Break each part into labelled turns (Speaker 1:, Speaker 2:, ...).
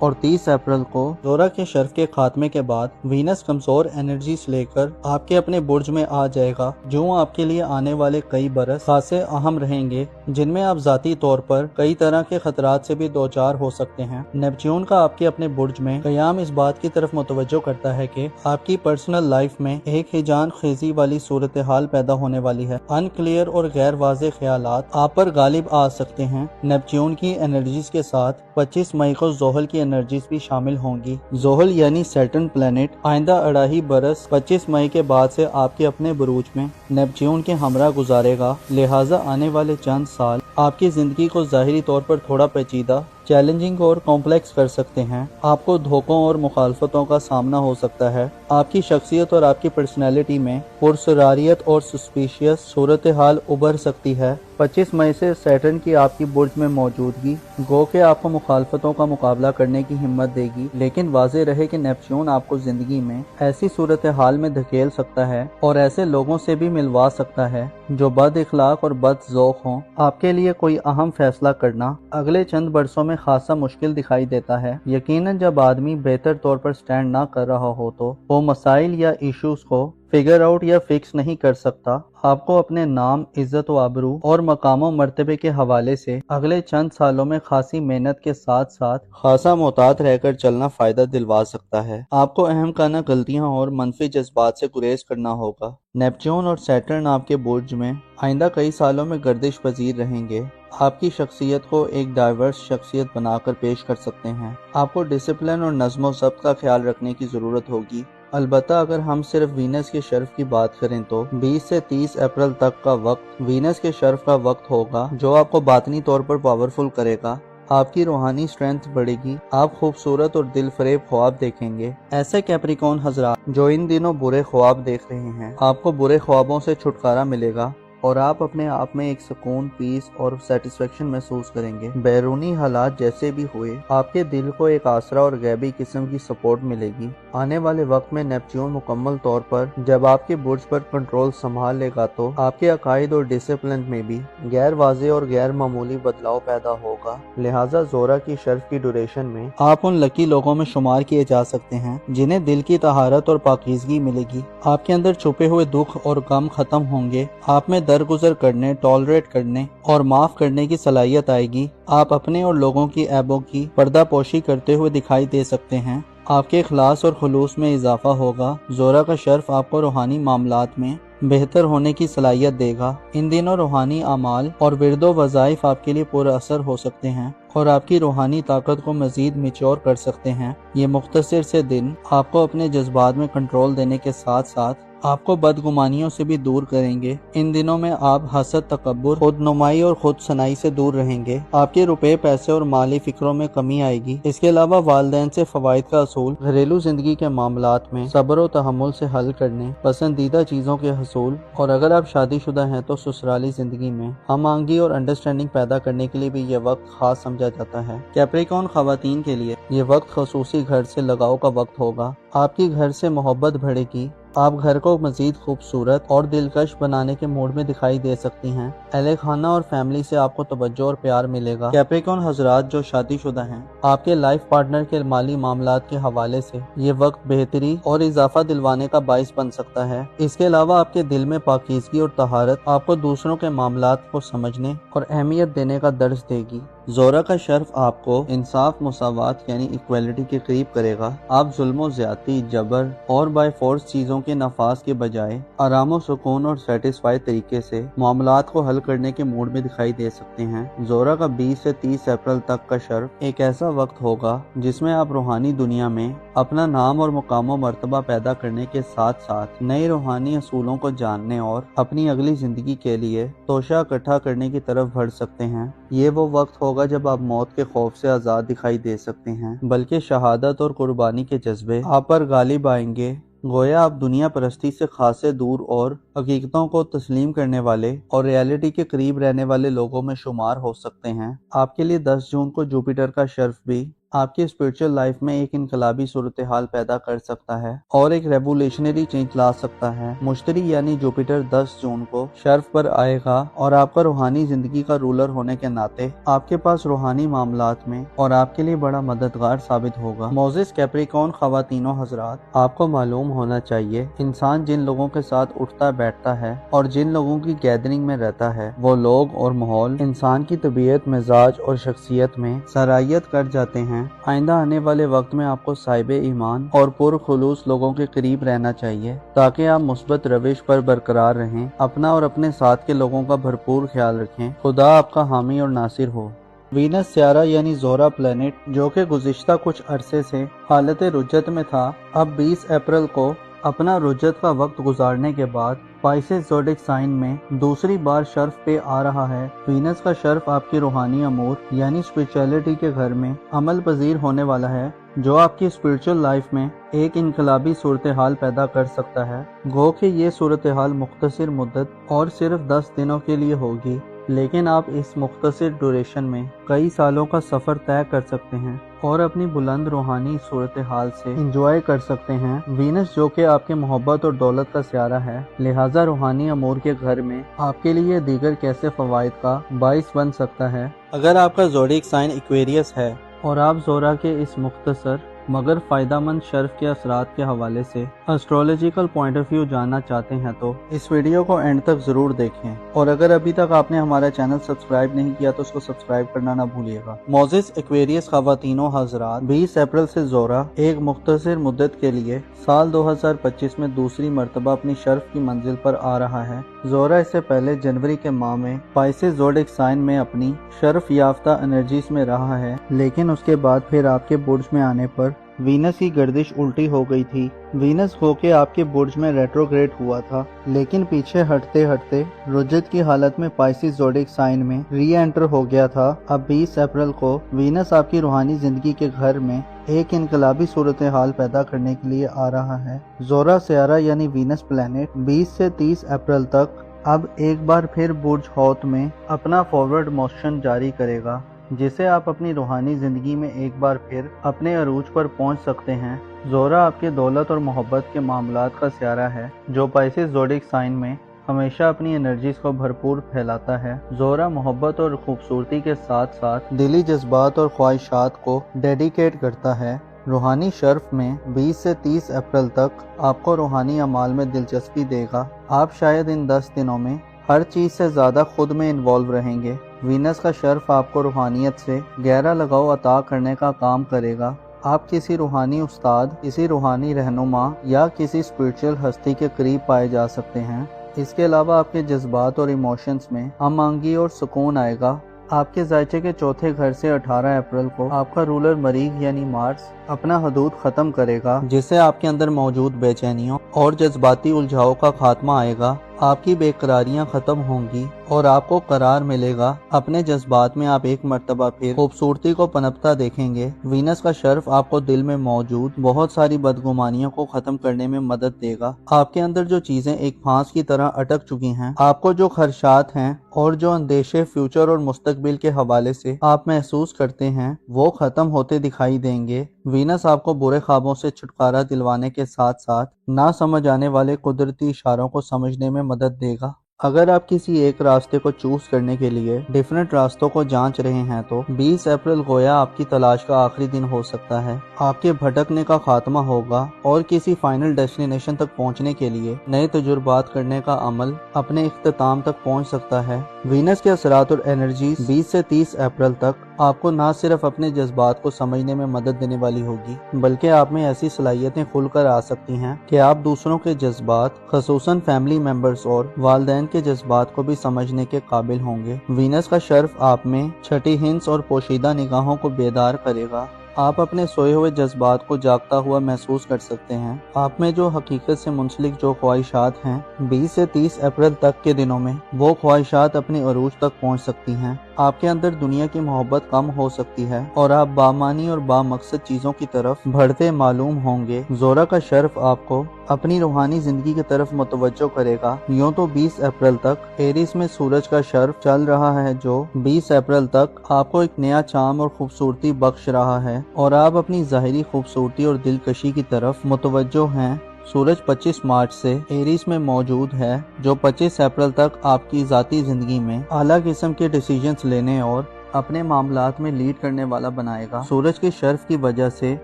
Speaker 1: اور 30 اپریل کو زہرہ کے شرف کے خاتمے کے بعد وینس کمزور انرجیز لے کر آپ کے اپنے برج میں آ جائے گا، جو آپ کے لیے آنے والے کئی برس خاصے اہم رہیں گے، جن میں آپ ذاتی طور پر کئی طرح کے خطرات سے بھی دوچار ہو سکتے ہیں۔ نیپچون کا آپ کے اپنے برج میں قیام اس بات کی طرف متوجہ کرتا ہے کہ آپ کی پرسنل لائف میں ایک ہیجان خیزی والی صورتحال پیدا ہونے والی ہے۔ ان کلیئر اور غیر واضح خیالات آپ پر غالب آ سکتے ہیں۔ نیپچون کی انرجیز کے ساتھ 25 مئی کو زحل کی انرجیز بھی شامل ہوں گی۔ زحل یعنی سیٹرن پلانٹ آئندہ 2.5 برس 25 مئی کے بعد سے آپ کے اپنے بروج میں نیپچون کے ہمراہ گزارے گا، لہٰذا آنے والے چند سال آپ کی زندگی کو ظاہری طور پر تھوڑا پیچیدہ، چیلنجنگ اور کمپلیکس کر سکتے ہیں۔ آپ کو دھوکوں اور مخالفتوں کا سامنا ہو سکتا ہے۔ آپ کی شخصیت اور آپ کی پرسنالٹی میں پرسراریت اور سسپیشیس صورتحال ابھر سکتی ہے۔ 25 مئی سے سیٹرن کی آپ کی برج میں موجودگی گو کہ آپ کو مخالفتوں کا مقابلہ کرنے کی ہمت دے گی، لیکن واضح رہے کہ نیپچون آپ کو زندگی میں ایسی صورتحال میں دھکیل سکتا ہے اور ایسے لوگوں سے بھی ملوا سکتا ہے جو بد اخلاق اور بد ذوق ہوں۔ آپ کے لیے کوئی اہم فیصلہ کرنا اگلے چند برسوں میں خاصا مشکل دکھائی دیتا ہے، یقیناً جب آدمی بہتر طور پر سٹینڈ نہ کر رہا ہو تو وہ مسائل یا ایشوز کو فگر آؤٹ یا فکس نہیں کر سکتا۔ آپ کو اپنے نام، عزت و آبرو اور مقام و مرتبے کے حوالے سے اگلے چند سالوں میں خاصی محنت کے ساتھ ساتھ خاصا محتاط رہ کر چلنا فائدہ دلوا سکتا ہے۔ آپ کو اہم کانہ غلطیاں اور منفی جذبات سے گریز کرنا ہوگا۔ نیپچون اور سیٹرن آپ کے برج میں آئندہ کئی سالوں میں گردش پذیر رہیں گے۔ آپ کی شخصیت کو ایک ڈائیورس شخصیت بنا کر پیش کر سکتے ہیں۔ آپ کو ڈسپلن اور نظم و ضبط کا خیال رکھنے کی ضرورت ہوگی۔ البتہ اگر ہم صرف وینس کے شرف کی بات کریں تو 20 سے 30 اپریل تک کا وقت وینس کے شرف کا وقت ہوگا، جو آپ کو باطنی طور پر پاورفل کرے گا۔ آپ کی روحانی سٹرینتھ بڑھے گی، آپ خوبصورت اور دل فریب خواب دیکھیں گے۔ ایسے کیپریکون حضرات جو ان دنوں برے خواب دیکھ رہے ہیں، آپ کو برے خوابوں سے چھٹکارا ملے گا اور آپ اپنے آپ میں ایک سکون، پیس اور سیٹسفیکشن محسوس کریں گے۔ بیرونی حالات جیسے بھی ہوئے، آپ کے دل کو ایک آسرا اور غیبی قسم کی سپورٹ ملے گی۔ آنے والے وقت میں نیپچون مکمل طور پر جب آپ کے برج پر کنٹرول سنبھال لے گا تو آپ کے عقائد اور ڈسپلن میں بھی غیر واضح اور غیر معمولی بدلاؤ پیدا ہوگا، لہٰذا زہرہ کی شرف کی ڈیوریشن میں آپ ان لکی لوگوں میں شمار کیے جا سکتے ہیں جنہیں دل کی طہارت اور پاکیزگی ملے گی۔ آپ کے اندر چھپے ہوئے دکھ اور غم ختم ہوں گے، آپ میں درگزر کرنے، ٹالریٹ کرنے اور معاف کرنے کی صلاحیت آئے گی۔ آپ اپنے اور لوگوں کی عیبوں کی پردہ پوشی کرتے ہوئے دکھائی دے سکتے ہیں۔ آپ کے اخلاص اور خلوص میں اضافہ ہوگا۔ زہرہ کا شرف آپ کو روحانی معاملات میں بہتر ہونے کی صلاحیت دے گا۔ ان دنوں روحانی اعمال اور ورد و وظائف آپ کے لیے پر اثر ہو سکتے ہیں اور آپ کی روحانی طاقت کو مزید میچور کر سکتے ہیں۔ یہ مختصر سے دن آپ کو اپنے جذبات میں کنٹرول دینے کے ساتھ ساتھ آپ کو بدگمانیوں سے بھی دور کریں گے۔ ان دنوں میں آپ حسد، تکبر، خود نمائی اور خود ثنائی سے دور رہیں گے۔ آپ کے روپے، پیسے اور مالی فکروں میں کمی آئے گی۔ اس کے علاوہ والدین سے فوائد کا اصول، گھریلو زندگی کے معاملات میں صبر و تحمل سے حل کرنے، پسندیدہ چیزوں کے حصول، اور اگر آپ شادی شدہ ہیں تو سسرالی زندگی میں ہم آہنگی اور انڈرسٹینڈنگ پیدا کرنے کے لیے بھی یہ وقت خاص سمجھا جاتا ہے۔ کیپریکون خواتین کے لیے یہ وقت خصوصی گھر سے لگاؤ کا وقت ہوگا۔ آپ کی گھر سے محبت بڑھے گی۔ آپ گھر کو مزید خوبصورت اور دلکش بنانے کے موڈ میں دکھائی دے سکتی ہیں۔ اہل خانہ اور فیملی سے آپ کو توجہ اور پیار ملے گا۔ کیپریکون حضرات جو شادی شدہ ہیں، آپ کے لائف پارٹنر کے مالی معاملات کے حوالے سے یہ وقت بہتری اور اضافہ دلوانے کا باعث بن سکتا ہے۔ اس کے علاوہ آپ کے دل میں پاکیزگی اور طہارت آپ کو دوسروں کے معاملات کو سمجھنے اور اہمیت دینے کا درس دے گی۔ زہرہ کا شرف آپ کو انصاف، مساوات یعنی ایکویلٹی کے قریب کرے گا۔ آپ ظلم و زیادتی، جبر اور بائی فورس چیزوں کے نفاذ کے بجائے آرام و سکون اور سیٹسفائی طریقے سے معاملات کو حل کرنے کے موڈ میں دکھائی دے سکتے ہیں۔ زہرہ کا 20 سے 30 اپریل تک کا شرف ایک ایسا وقت ہوگا جس میں آپ روحانی دنیا میں اپنا نام اور مقام و مرتبہ پیدا کرنے کے ساتھ ساتھ نئے روحانی اصولوں کو جاننے اور اپنی اگلی زندگی کے لیے توشہ اکٹھا کرنے کی طرف بڑھ سکتے ہیں۔ یہ وہ وقت ہوگا جب آپ موت کے خوف سے آزاد دکھائی دے سکتے ہیں، بلکہ شہادت اور قربانی کے جذبے آپ پر غالب آئیں گے۔ گویا آپ دنیا پرستی سے خاصے دور اور حقیقتوں کو تسلیم کرنے والے اور ریالٹی کے قریب رہنے والے لوگوں میں شمار ہو سکتے ہیں۔ آپ کے لیے 10 جون کو جوپیٹر کا شرف بھی آپ کی اسپرچل لائف میں ایک انقلابی صورتحال پیدا کر سکتا ہے اور ایک ریولیشنری چینج لا سکتا ہے۔ مشتری یعنی جوپیٹر 10 جون کو شرف پر آئے گا اور آپ کا روحانی زندگی کا رولر ہونے کے ناطے آپ کے پاس روحانی معاملات میں اور آپ کے لیے بڑا مددگار ثابت ہوگا۔ موزس کیپریکون خواتین و حضرات، آپ کو معلوم ہونا چاہیے انسان جن لوگوں کے ساتھ اٹھتا بیٹھتا ہے اور جن لوگوں کی گیدرنگ میں رہتا ہے، وہ لوگ اور ماحول انسان کی طبیعت، مزاج اور شخصیت میں سرایت کر جاتے ہیں۔ آئندہ آنے والے وقت میں آپ کو صاحب ایمان اور پرخلوص لوگوں کے قریب رہنا چاہیے تاکہ آپ مثبت روش پر برقرار رہیں، اپنا اور اپنے ساتھ کے لوگوں کا بھرپور خیال رکھیں۔ خدا آپ کا حامی اور ناصر ہو۔ وینس سیارہ یعنی زہرہ پلینٹ، جو کہ گزشتہ کچھ عرصے سے حالت رجت میں تھا، اب 20 اپریل کو اپنا رجت کا وقت گزارنے کے بعد پائسس زوڈک سائن میں دوسری بار شرف پہ آ رہا ہے۔ وینس کا شرف آپ کی روحانی امور یعنی اسپرچولیٹی کے گھر میں عمل پذیر ہونے والا ہے، جو آپ کی اسپرچل لائف میں ایک انقلابی صورتحال پیدا کر سکتا ہے۔ گو کہ یہ صورتحال مختصر مدت اور صرف 10 دنوں کے لیے ہوگی، لیکن آپ اس مختصر ڈوریشن میں کئی سالوں کا سفر طے کر سکتے ہیں اور اپنی بلند روحانی صورتحال سے انجوائے کر سکتے ہیں۔ وینس جو کہ آپ کے محبت اور دولت کا سیارہ ہے، لہٰذا روحانی امور کے گھر میں آپ کے لیے دیگر کیسے فوائد کا باعث بن سکتا ہے۔ اگر آپ کا زوڈک سائن ایکویریس ہے اور آپ زہرہ کے اس مختصر مگر فائدہ مند شرف کے اثرات کے حوالے سے اسٹرولوجیکل پوائنٹ آف ویو جاننا چاہتے ہیں تو اس ویڈیو کو اینڈ تک ضرور دیکھیں، اور اگر ابھی تک آپ نے ہمارا چینل سبسکرائب نہیں کیا تو اس کو سبسکرائب کرنا نہ بھولیے گا۔ موزس ایکویریس خواتین و حضرات، 20 اپریل سے زہرہ ایک مختصر مدت کے لیے سال 2025 میں دوسری مرتبہ اپنی شرف کی منزل پر آ رہا ہے۔ زہرہ اس سے پہلے جنوری کے ماہ میں پائسس زوڈک سائن میں اپنی شرف یافتہ انرجیز میں رہا ہے، لیکن اس کے بعد پھر آپ کے برج میں آنے پر وینس کی گردش الٹی ہو گئی تھی۔ وینس ہو کے آپ کے برج میں ریٹروگریڈ ہوا تھا، لیکن پیچھے ہٹتے ہٹتے رجت کی حالت میں پائسس زوڈک سائن میں ری انٹر ہو گیا تھا۔ اب 20 اپریل کو وینس آپ کی روحانی زندگی کے گھر میں ایک انقلابی صورتحال پیدا کرنے کے لیے آ رہا ہے۔ زہرہ سیارہ یعنی وینس پلینٹ 20 سے 30 اپریل تک اب ایک بار پھر برج حوت میں اپنا فارورڈ موشن جاری کرے گا، جسے آپ اپنی روحانی زندگی میں ایک بار پھر اپنے عروج پر پہنچ سکتے ہیں۔ زہرہ آپ کے دولت اور محبت کے معاملات کا سیارہ ہے، جو پائسس زوڈک سائن میں ہمیشہ اپنی انرجیز کو بھرپور پھیلاتا ہے۔ زہرہ محبت اور خوبصورتی کے ساتھ ساتھ دلی جذبات اور خواہشات کو ڈیڈیکیٹ کرتا ہے۔ روحانی شرف میں 20 سے 30 اپریل تک آپ کو روحانی اعمال میں دلچسپی دے گا۔ آپ شاید ان 10 دنوں میں ہر چیز سے زیادہ خود میں انوالو رہیں گے۔ وینس کا شرف آپ کو روحانیت سے گہرا لگاؤ عطا کرنے کا کام کرے گا۔ آپ کسی روحانی استاد، کسی روحانی رہنما یا کسی اسپرچل ہستی کے قریب پائے جا سکتے ہیں۔ اس کے علاوہ آپ کے جذبات اور ایموشنز میں ہم آہنگی اور سکون آئے گا۔ آپ کے ذائچے کے چوتھے گھر سے 18 اپریل کو آپ کا رولر مریخ یعنی مارس اپنا حدود ختم کرے گا، جس سے آپ کے اندر موجود بے چینیوں اور جذباتی الجھاؤ کا خاتمہ آئے گا۔ آپ کی بے قراریاں ختم ہوں گی اور آپ کو قرار ملے گا۔ اپنے جذبات میں آپ ایک مرتبہ پھر خوبصورتی کو پنپتا دیکھیں گے۔ وینس کا شرف آپ کو دل میں موجود بہت ساری بدگمانیوں کو ختم کرنے میں مدد دے گا۔ آپ کے اندر جو چیزیں ایک پھانس کی طرح اٹک چکی ہیں، آپ کو جو خدشات ہیں اور جو اندیشے فیوچر اور مستقبل کے حوالے سے آپ محسوس کرتے ہیں، وہ ختم ہوتے دکھائی دیں گے۔ وینس آپ کو برے خوابوں سے چھٹکارا دلوانے کے ساتھ ساتھ نہ سمجھ آنے والے قدرتی اشاروں کو سمجھنے میں مدد دے گا۔ اگر آپ کسی ایک راستے کو چوز کرنے کے لیے ڈیفرنٹ راستوں کو جانچ رہے ہیں تو 20 اپریل گویا آپ کی تلاش کا آخری دن ہو سکتا ہے۔ آپ کے بھٹکنے کا خاتمہ ہوگا اور کسی فائنل ڈیسٹینیشن تک پہنچنے کے لیے نئے تجربات کرنے کا عمل اپنے اختتام تک پہنچ سکتا ہے۔ وینس کے اثرات اور انرجیز 20 سے 30 اپریل تک آپ کو نہ صرف اپنے جذبات کو سمجھنے میں مدد دینے والی ہوگی، بلکہ آپ میں ایسی صلاحیتیں کھل کر آ سکتی ہیں کہ آپ دوسروں کے جذبات، خصوصاً فیملی ممبرز اور والدین کے جذبات کو بھی سمجھنے کے قابل ہوں گے۔ وینس کا شرف آپ میں چھٹی ہنس اور پوشیدہ نگاہوں کو بیدار کرے گا۔ آپ اپنے سوئے ہوئے جذبات کو جاگتا ہوا محسوس کر سکتے ہیں۔ آپ میں جو حقیقت سے منسلک جو خواہشات ہیں، 20 سے 30 اپریل تک کے دنوں میں وہ خواہشات اپنی عروج تک پہنچ سکتی ہیں۔ آپ کے اندر دنیا کی محبت کم ہو سکتی ہے اور آپ بامانی اور بامقصد چیزوں کی طرف بڑھتے معلوم ہوں گے۔ زہرہ کا شرف آپ کو اپنی روحانی زندگی کی طرف متوجہ کرے گا۔ یوں تو 20 اپریل تک ایریس میں سورج کا شرف چل رہا ہے جو 20 اپریل تک آپ کو ایک نیا چام اور خوبصورتی بخش رہا ہے اور آپ اپنی ظاہری خوبصورتی اور دلکشی کی طرف متوجہ ہیں۔ سورج 25 مارچ سے ایریس میں موجود ہے جو 25 اپریل تک آپ کی ذاتی زندگی میں اعلیٰ قسم کے ڈیسیجنز لینے اور اپنے معاملات میں لیڈ کرنے والا بنائے گا۔ سورج کے شرف کی وجہ سے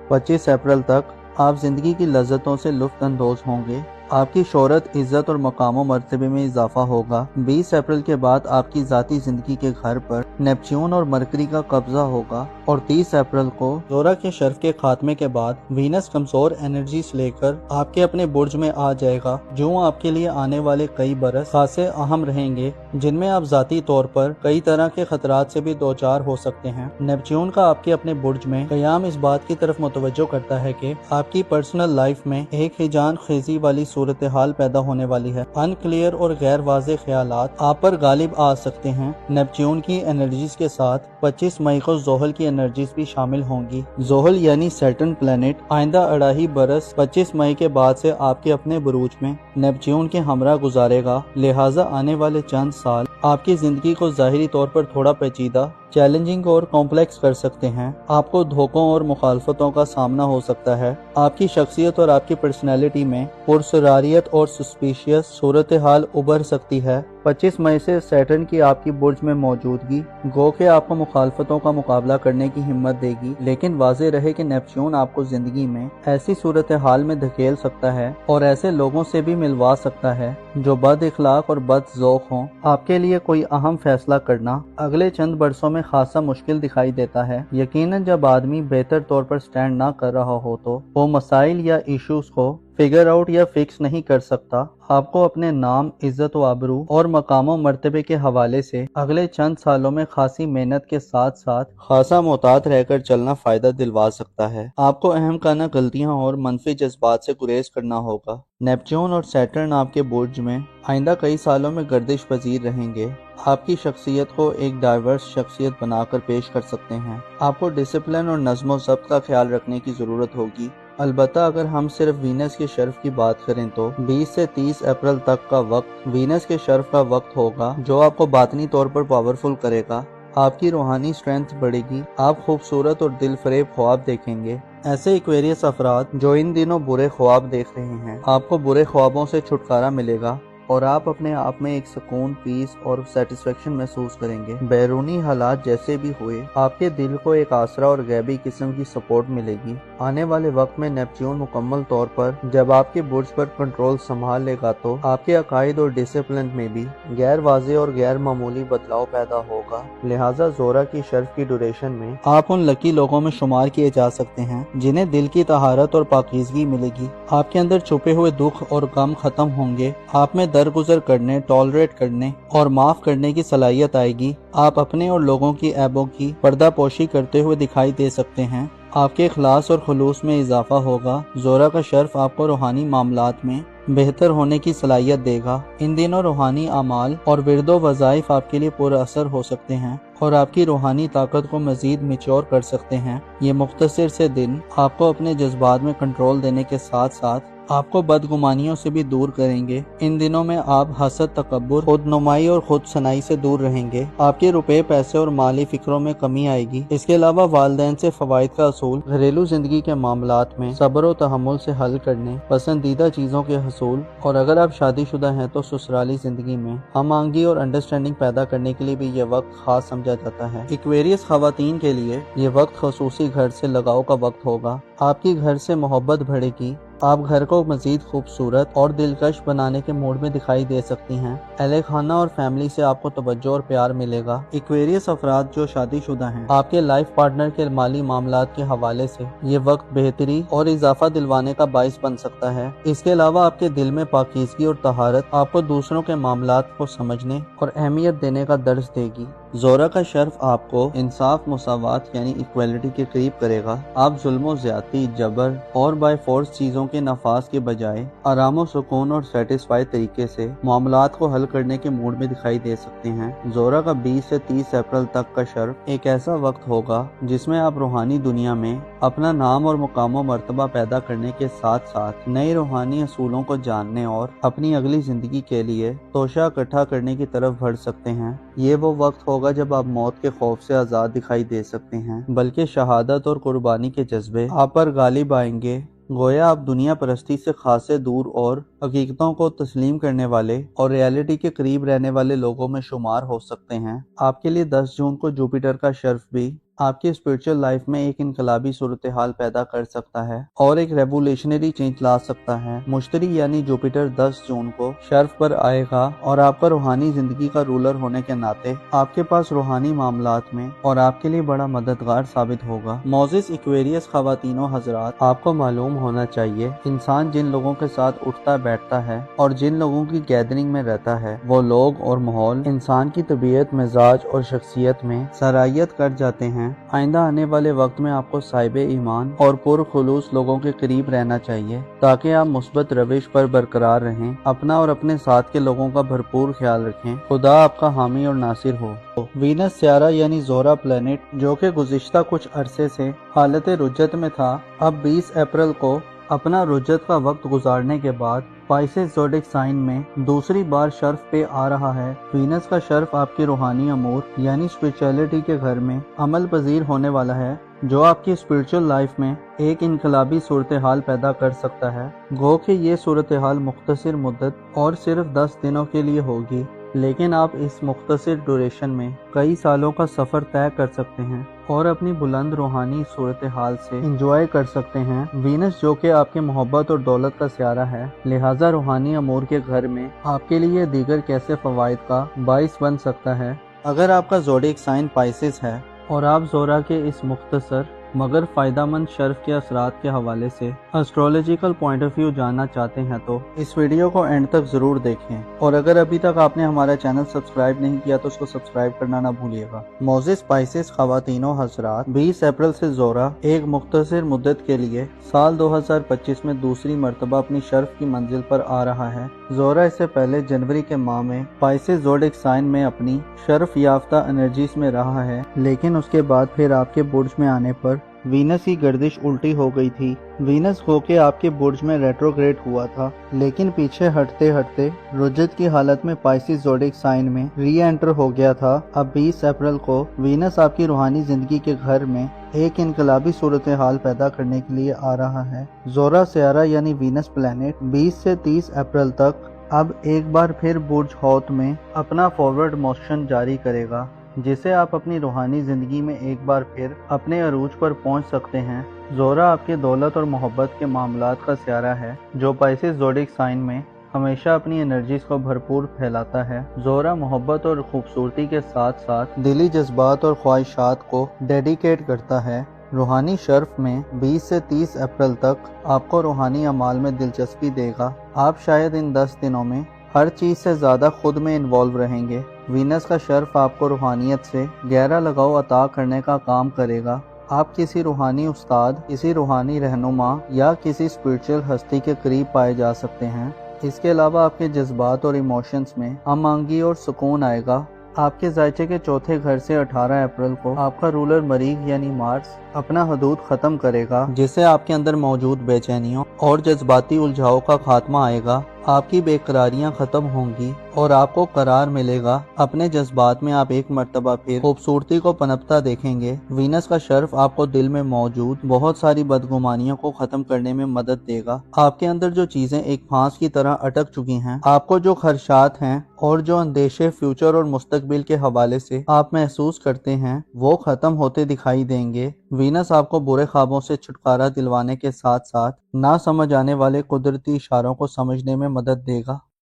Speaker 1: 25 اپریل تک آپ زندگی کی لذتوں سے لطف اندوز ہوں گے۔ آپ کی شہرت، عزت اور مقام و مرتبے میں اضافہ ہوگا۔ 20 اپریل کے بعد آپ کی ذاتی زندگی کے گھر پر نیپچون اور مرکری کا قبضہ ہوگا اور 30 اپریل کو زہرہ کے شرف کے خاتمے کے بعد وینس کمزور انرجیز لے کر آپ کے اپنے برج میں آ جائے گا، جو آپ کے لیے آنے والے کئی برس خاصے اہم رہیں گے، جن میں آپ ذاتی طور پر کئی طرح کے خطرات سے بھی دوچار ہو سکتے ہیں۔ نیپچون کا آپ کے اپنے برج میں قیام اس بات کی طرف متوجہ کرتا ہے کہ آپ کی پرسنل لائف میں ایک ہیجان خیزی والی صورتحال پیدا ہونے والی ہے۔ ان کلیئر اور غیر واضح خیالات آپ پر غالب آ سکتے ہیں۔ نیپچون کی انرجیز کے ساتھ 25 مئی کو زحل کی انرجیز بھی شامل ہوں گی۔ زحل یعنی سیٹرن پلانٹ آئندہ 2.5 برس 25 مئی کے بعد سے آپ کے اپنے بروج میں نیپچون کے ہمراہ گزارے گا، لہٰذا آنے والے چند سال آپ کی زندگی کو ظاہری طور پر تھوڑا پیچیدہ، چیلنجنگ اور کمپلیکس کر سکتے ہیں۔ آپ کو دھوکوں اور مخالفتوں کا سامنا ہو سکتا ہے۔ آپ کی شخصیت اور آپ کی پرسنالٹی میں پرسراریت اور سسپیشیس صورتحال ابھر سکتی ہے۔ 25 مئی سے سیٹرن کی آپ کی برج میں موجودگی گو کہ آپ کو مخالفتوں کا مقابلہ کرنے کی ہمت دے گی، لیکن واضح رہے کہ نیپچون آپ کو زندگی میں ایسی صورتحال میں دھکیل سکتا ہے اور ایسے لوگوں سے بھی ملوا سکتا ہے جو بد اخلاق اور بد ذوق ہوں۔ آپ کے لیے کوئی اہم فیصلہ کرنا اگلے چند برسوں میں خاصا مشکل دکھائی دیتا ہے، یقیناً جب آدمی بہتر طور پر سٹینڈ نہ کر رہا ہو تو وہ مسائل یا ایشوز کو فگر آؤٹ یا فکس نہیں کر سکتا۔ آپ کو اپنے نام، عزت و آبرو اور مقام و مرتبے کے حوالے سے اگلے چند سالوں میں خاصی محنت کے ساتھ ساتھ خاصا محتاط رہ کر چلنا فائدہ دلوا سکتا ہے۔ آپ کو اہم کانہ غلطیاں اور منفی جذبات سے گریز کرنا ہوگا۔ نیپچون اور سیٹرن آپ کے برج میں آئندہ کئی سالوں میں گردش پذیر رہیں گے۔ آپ کی شخصیت کو ایک ڈائیورس شخصیت بنا کر پیش کر سکتے ہیں۔ آپ کو ڈسپلن اور نظم و ضبط کا خیال رکھنے کی ضرورت ہوگی۔ البتہ اگر ہم صرف وینس کے شرف کی بات کریں تو 20 سے 30 اپریل تک کا وقت وینس کے شرف کا وقت ہوگا جو آپ کو باطنی طور پر پاورفل کرے گا۔ آپ کی روحانی سٹرینتھ بڑھے گی، آپ خوبصورت اور دل فریب خواب دیکھیں گے۔ ایسے ایکویریس افراد جو ان دنوں برے خواب دیکھ رہے ہیں، آپ کو برے خوابوں سے چھٹکارا ملے گا اور آپ اپنے آپ میں ایک سکون، پیس اور سیٹسفیکشن محسوس کریں گے۔ بیرونی حالات جیسے بھی ہوئے، آپ کے دل کو ایک آسرا اور غیبی قسم کی سپورٹ ملے گی۔ آنے والے وقت میں نیپچون مکمل طور پر جب آپ کے برج پر کنٹرول سنبھال لے گا تو آپ کے عقائد اور ڈسپلن میں بھی غیر واضح اور غیر معمولی بدلاؤ پیدا ہوگا، لہٰذا زہرہ کی شرف کی ڈیوریشن میں آپ ان لکی لوگوں میں شمار کیے جا سکتے ہیں جنہیں دل کی طہارت اور پاکیزگی ملے گی۔ آپ کے اندر چھپے ہوئے دکھ اور غم ختم ہوں گے، آپ میں درگزر کرنے، ٹالریٹ کرنے اور معاف کرنے کی صلاحیت آئے گی۔ آپ اپنے اور لوگوں کی عیبوں کی پردہ پوشی کرتے ہوئے دکھائی دے سکتے ہیں۔ آپ کے اخلاص اور خلوص میں اضافہ ہوگا۔ زہرہ کا شرف آپ کو روحانی معاملات میں بہتر ہونے کی صلاحیت دے گا۔ ان دنوں روحانی اعمال اور ورد و وظائف آپ کے لیے پر اثر ہو سکتے ہیں اور آپ کی روحانی طاقت کو مزید میچور کر سکتے ہیں۔ یہ مختصر سے دن آپ کو اپنے جذبات میں کنٹرول دینے کے ساتھ ساتھ آپ کو بدگمانیوں سے بھی دور کریں گے۔ ان دنوں میں آپ حسد، تکبر، خود نمائی اور خود ثنائی سے دور رہیں گے۔ آپ کے روپے، پیسے اور مالی فکروں میں کمی آئے گی۔ اس کے علاوہ والدین سے فوائد کا اصول، گھریلو زندگی کے معاملات میں صبر و تحمل سے حل کرنے، پسندیدہ چیزوں کے حصول اور اگر آپ شادی شدہ ہیں تو سسرالی زندگی میں ہم آہنگی اور انڈرسٹینڈنگ پیدا کرنے کے لیے بھی یہ وقت خاص سمجھا جاتا ہے۔ ایکویریس خواتین کے لیے یہ وقت خصوصی گھر سے لگاؤ کا وقت ہوگا۔ آپ کی گھر سے محبت بڑھے گی، آپ گھر کو مزید خوبصورت اور دلکش بنانے کے موڈ میں دکھائی دے سکتی ہیں۔ اہل خانہ اور فیملی سے آپ کو توجہ اور پیار ملے گا۔ ایکویریس افراد جو شادی شدہ ہیں، آپ کے لائف پارٹنر کے مالی معاملات کے حوالے سے یہ وقت بہتری اور اضافہ دلوانے کا باعث بن سکتا ہے۔ اس کے علاوہ آپ کے دل میں پاکیزگی اور طہارت آپ کو دوسروں کے معاملات کو سمجھنے اور اہمیت دینے کا درس دے گی۔ زہرہ کا شرف آپ کو انصاف، مساوات یعنی ایکویلٹی کے قریب کرے گا۔ آپ ظلم و زیادتی، جبر اور بائی فورس چیزوں کے نفاذ کے بجائے آرام و سکون اور سیٹسفائی طریقے سے معاملات کو حل کرنے کے موڈ میں دکھائی دے سکتے ہیں۔ زہرہ کا 20 سے 30 اپریل تک کا شرف ایک ایسا وقت ہوگا جس میں آپ روحانی دنیا میں اپنا نام اور مقام و مرتبہ پیدا کرنے کے ساتھ ساتھ نئے روحانی اصولوں کو جاننے اور اپنی اگلی زندگی کے لیے توشہ اکٹھا کرنے کی طرف بڑھ سکتے ہیں۔ یہ وہ وقت ہوگا جب آپ موت کے خوف سے آزاد دکھائی دے سکتے ہیں، بلکہ شہادت اور قربانی کے جذبے آپ پر غالب آئیں گے۔ گویا آپ دنیا پرستی سے خاصے دور اور حقیقتوں کو تسلیم کرنے والے اور ریالٹی کے قریب رہنے والے لوگوں میں شمار ہو سکتے ہیں۔ آپ کے لیے 10 جون کو جوپیٹر کا شرف بھی آپ کی اسپرچل لائف میں ایک انقلابی صورتحال پیدا کر سکتا ہے اور ایک ریولیشنری چینج لا سکتا ہے۔ مشتری یعنی جوپیٹر 10 جون کو شرف پر آئے گا اور آپ کا روحانی زندگی کا رولر ہونے کے ناطے آپ کے پاس روحانی معاملات میں اور آپ کے لیے بڑا مددگار ثابت ہوگا۔ معزز ایکویریس خواتین و حضرات، آپ کو معلوم ہونا چاہیے انسان جن لوگوں کے ساتھ اٹھتا بیٹھتا ہے اور جن لوگوں کی گیدرنگ میں رہتا ہے، وہ لوگ اور ماحول انسان کی طبیعت، مزاج اور شخصیت میں سرایت کر جاتے ہیں۔ آئندہ آنے والے وقت میں آپ کو صاحب ایمان اور پرخلوص لوگوں کے قریب رہنا چاہیے تاکہ آپ مثبت روش پر برقرار رہیں، اپنا اور اپنے ساتھ کے لوگوں کا بھرپور خیال رکھیں۔ خدا آپ کا حامی اور ناصر ہو۔ وینس سیارہ یعنی زہرہ پلینٹ، جو کہ گزشتہ کچھ عرصے سے حالت رجت میں تھا، اب 20 اپریل کو اپنا رجت کا وقت گزارنے کے بعد پائسس زوڈک سائن میں دوسری بار شرف پہ آ رہا ہے۔ وینس کا شرف آپ کے روحانی امور یعنی اسپرچولیٹی کے گھر میں عمل پذیر ہونے والا ہے، جو آپ کی اسپرچل لائف میں ایک انقلابی صورتحال پیدا کر سکتا ہے۔ گو کہ یہ صورتحال مختصر مدت اور صرف 10 دنوں کے لیے ہوگی، لیکن آپ اس مختصر ڈوریشن میں کئی سالوں کا سفر طے کر سکتے ہیں اور اپنی بلند روحانی صورتحال سے انجوائے کر سکتے ہیں۔ وینس جو کہ آپ کے محبت اور دولت کا سیارہ ہے، لہٰذا روحانی امور کے گھر میں آپ کے لیے دیگر کیسے فوائد کا باعث بن سکتا ہے۔ اگر آپ کا زوڈک سائن پائسس ہے اور آپ زہرہ کے اس مختصر مگر فائدہ مند شرف کے اثرات کے حوالے سے اسٹرولوجیکل پوائنٹ آف ویو جاننا چاہتے ہیں تو اس ویڈیو کو اینڈ تک ضرور دیکھیں، اور اگر ابھی تک آپ نے ہمارا چینل سبسکرائب نہیں کیا تو اس کو سبسکرائب کرنا نہ بھولیے گا۔ معزز پائسس خواتین و حضرات، 20 اپریل سے زہرہ ایک مختصر مدت کے لیے سال 2025 میں دوسری مرتبہ اپنی شرف کی منزل پر آ رہا ہے۔ زہرہ اس سے پہلے جنوری کے ماہ میں پائسس زوڈک سائن میں اپنی شرف یافتہ انرجیز میں رہا ہے، لیکن اس کے بعد پھر آپ کے برج میں آنے پر وینس کی گردش الٹی ہو گئی تھی۔ وینس گو کہ آپ کے برج میں ریٹروگریڈ ہوا تھا، لیکن پیچھے ہٹتے ہٹتے رجت کی حالت میں پائسس زوڈک سائن میں ری انٹر ہو گیا تھا۔ اب 20 اپریل کو وینس آپ کی روحانی زندگی کے گھر میں ایک انقلابی صورتحال پیدا کرنے کے لیے آ رہا ہے۔ زہرہ سیارہ یعنی وینس پلینٹ 20 سے 30 اپریل تک اب ایک بار پھر برج حوت میں اپنا فارورڈ موشن جاری کرے گا، جسے آپ اپنی روحانی زندگی میں ایک بار پھر اپنے عروج پر پہنچ سکتے ہیں۔ زہرہ آپ کے دولت اور محبت کے معاملات کا سیارہ ہے، جو پائسس زوڈک سائن میں ہمیشہ اپنی انرجیز کو بھرپور پھیلاتا ہے۔ زہرہ محبت اور خوبصورتی کے ساتھ ساتھ دلی جذبات اور خواہشات کو ڈیڈیکیٹ کرتا ہے۔ روحانی شرف میں 20 سے 30 اپریل تک آپ کو روحانی اعمال میں دلچسپی دے گا۔ آپ شاید ان 10 دنوں میں ہر چیز سے زیادہ خود میں انوالو رہیں گے۔ وینس کا شرف آپ کو روحانیت سے گہرا لگاؤ عطا کرنے کا کام کرے گا۔ آپ کسی روحانی استاد، کسی روحانی رہنما یا کسی اسپرچل ہستی کے قریب پائے جا سکتے ہیں۔ اس کے علاوہ آپ کے جذبات اور ایموشنز میں ہم آہنگی اور سکون آئے گا۔ آپ کے ذائچے کے چوتھے گھر سے 18 اپریل کو آپ کا رولر مریخ یعنی مارس اپنا حدود ختم کرے گا، جس سے آپ کے اندر موجود بے چینیوں اور جذباتی الجھاؤ کا خاتمہ آئے گا۔ آپ کی بے قراریاں ختم ہوں گی اور آپ کو قرار ملے گا۔ اپنے جذبات میں آپ ایک مرتبہ پھر خوبصورتی کو پنپتا دیکھیں گے۔ وینس کا شرف آپ کو دل میں موجود بہت ساری بدگمانیوں کو ختم کرنے میں مدد دے گا۔ آپ کے اندر جو چیزیں ایک پھانس کی طرح اٹک چکی ہیں، آپ کو جو خدشات ہیں اور جو اندیشے فیوچر اور مستقبل کے حوالے سے آپ محسوس کرتے ہیں، وہ ختم ہوتے دکھائی دیں گے۔ وینس آپ کو برے خوابوں سے چھٹکارا دلوانے کے ساتھ ساتھ نہ سمجھ آنے والے قدرتی اشاروں کو سمجھنے میں مدد دے گا۔